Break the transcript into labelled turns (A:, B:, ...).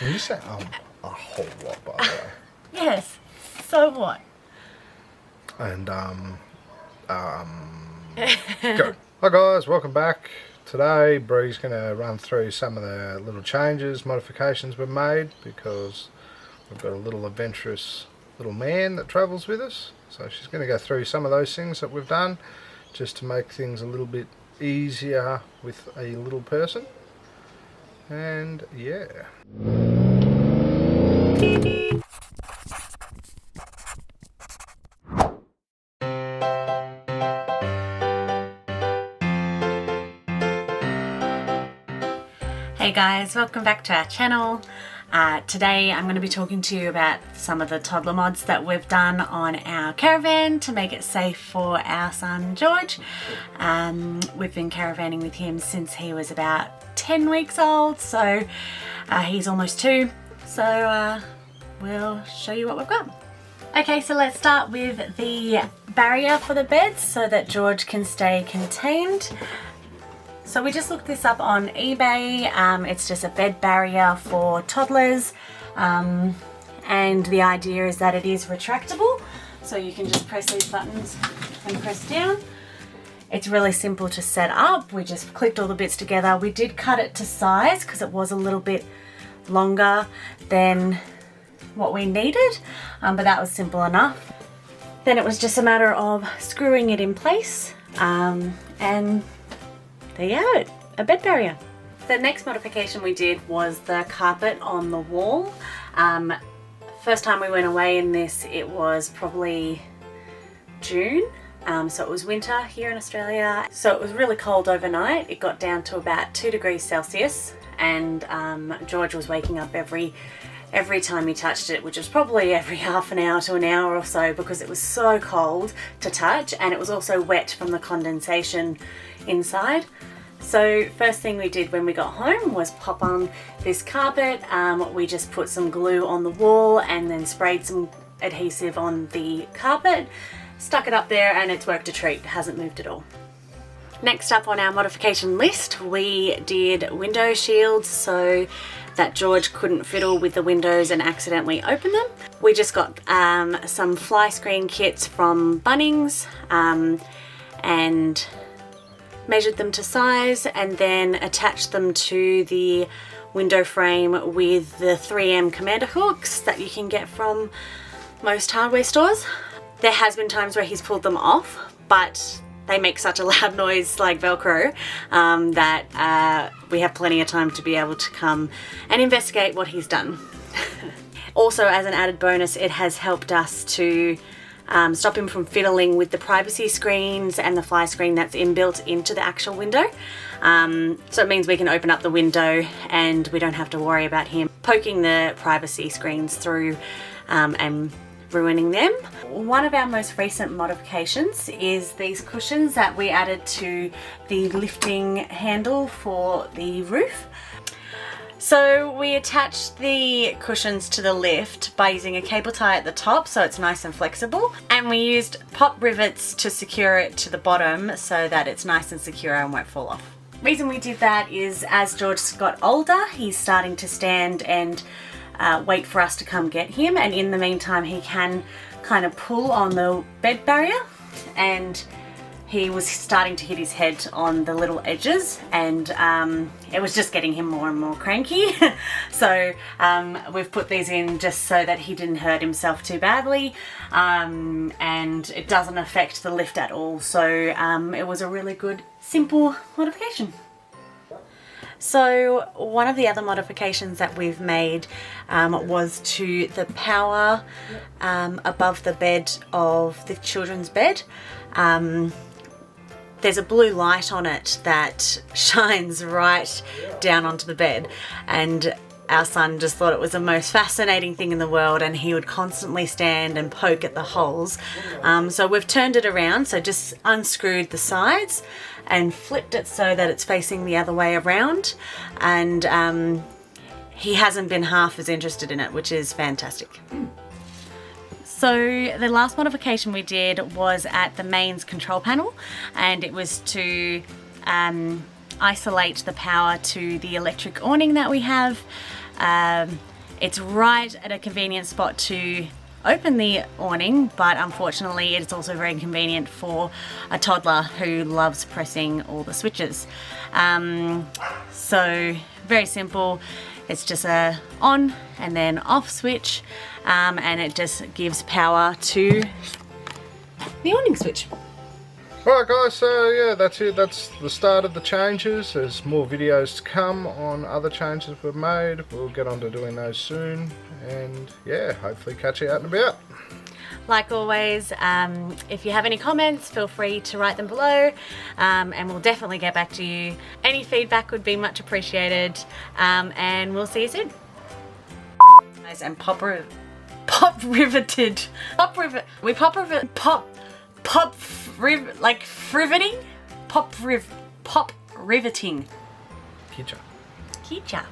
A: You say a whole lot, by the way.
B: Yes. So what?
A: And go. Hi guys, welcome back. Today Bree's going to run through some of the little changes, modifications we've made, because we've got a little adventurous little man that travels with us. So she's going to go through some of those things that we've done just to make things a little bit easier with a little person. And yeah.
B: Hey guys, welcome back to our channel. Today I'm going to be talking to you about some of the toddler mods that we've done on our caravan to make it safe for our son George. We've been caravanning with him since he was about 10 weeks old, so he's almost 2, so we'll show you what we've got. Okay, so let's start with the barrier for the beds so that George can stay contained. So we just looked this up on eBay. It's just a bed barrier for toddlers, and the idea is that it is retractable, so you can just press these buttons and press down. It's really simple to set up. We just clicked all the bits together. We did cut it to size because it was a little bit longer than what we needed, but that was simple enough. Then it was just a matter of screwing it in place, and there you have it, a bed barrier. The next modification we did was the carpet on the wall. First time we went away in this, it was probably June. So it was winter here in Australia. So it was really cold overnight. It got down to about 2 degrees Celsius, and George was waking up every time he touched it, which was probably every half an hour to an hour or so, because it was so cold to touch, and it was also wet from the condensation inside. So first thing we did when we got home was pop on this carpet. We just put some glue on the wall and then sprayed some adhesive on the carpet, stuck it up there, and it's worked a treat. It hasn't moved at all. Next up on our modification list, we did window shields so that George couldn't fiddle with the windows and accidentally open them. We just got some fly screen kits from Bunnings and measured them to size, and then attached them to the window frame with the 3M commander hooks that you can get from most hardware stores. There has been times where he's pulled them off, but they make such a loud noise like Velcro that we have plenty of time to be able to come and investigate what he's done. Also, as an added bonus, it has helped us to stop him from fiddling with the privacy screens and the fly screen that's inbuilt into the actual window. So it means we can open up the window and we don't have to worry about him poking the privacy screens through and ruining them. One of our most recent modifications is these cushions that we added to the lifting handle for the roof. So we attached the cushions to the lift by using a cable tie at the top so it's nice and flexible, and we used pop rivets to secure it to the bottom so that it's nice and secure and won't fall off. Reason we did that is as George got older, he's starting to stand and wait for us to come get him, and in the meantime he can kind of pull on the bed barrier, and he was starting to hit his head on the little edges, and it was just getting him more and more cranky. So we've put these in just so that he didn't hurt himself too badly, and it doesn't affect the lift at all. So it was a really good, simple modification. So one of the other modifications that we've made was to the power above the bed of the children's bed. There's a blue light on it that shines right down onto the bed, and our son just thought it was the most fascinating thing in the world, and he would constantly stand and poke at the holes. So we've turned it around, so just unscrewed the sides and flipped it so that it's facing the other way around, and he hasn't been half as interested in it, which is fantastic. So the last modification we did was at the mains control panel, and it was to isolate the power to the electric awning that we have. It's right at a convenient spot to open the awning, but unfortunately it's also very inconvenient for a toddler who loves pressing all the switches. So very simple. It's just a on and then off switch, and it just gives power to the awning switch.
A: Alright guys, so yeah, that's it. That's the start of the changes. There's more videos to come on other changes we've made. We'll get on to doing those soon, and yeah, hopefully catch you out and about.
B: Like always, if you have any comments, feel free to write them below, and we'll definitely get back to you. Any feedback would be much appreciated, and we'll see you soon. And riveting.
A: Kitcha.
B: Kitcha.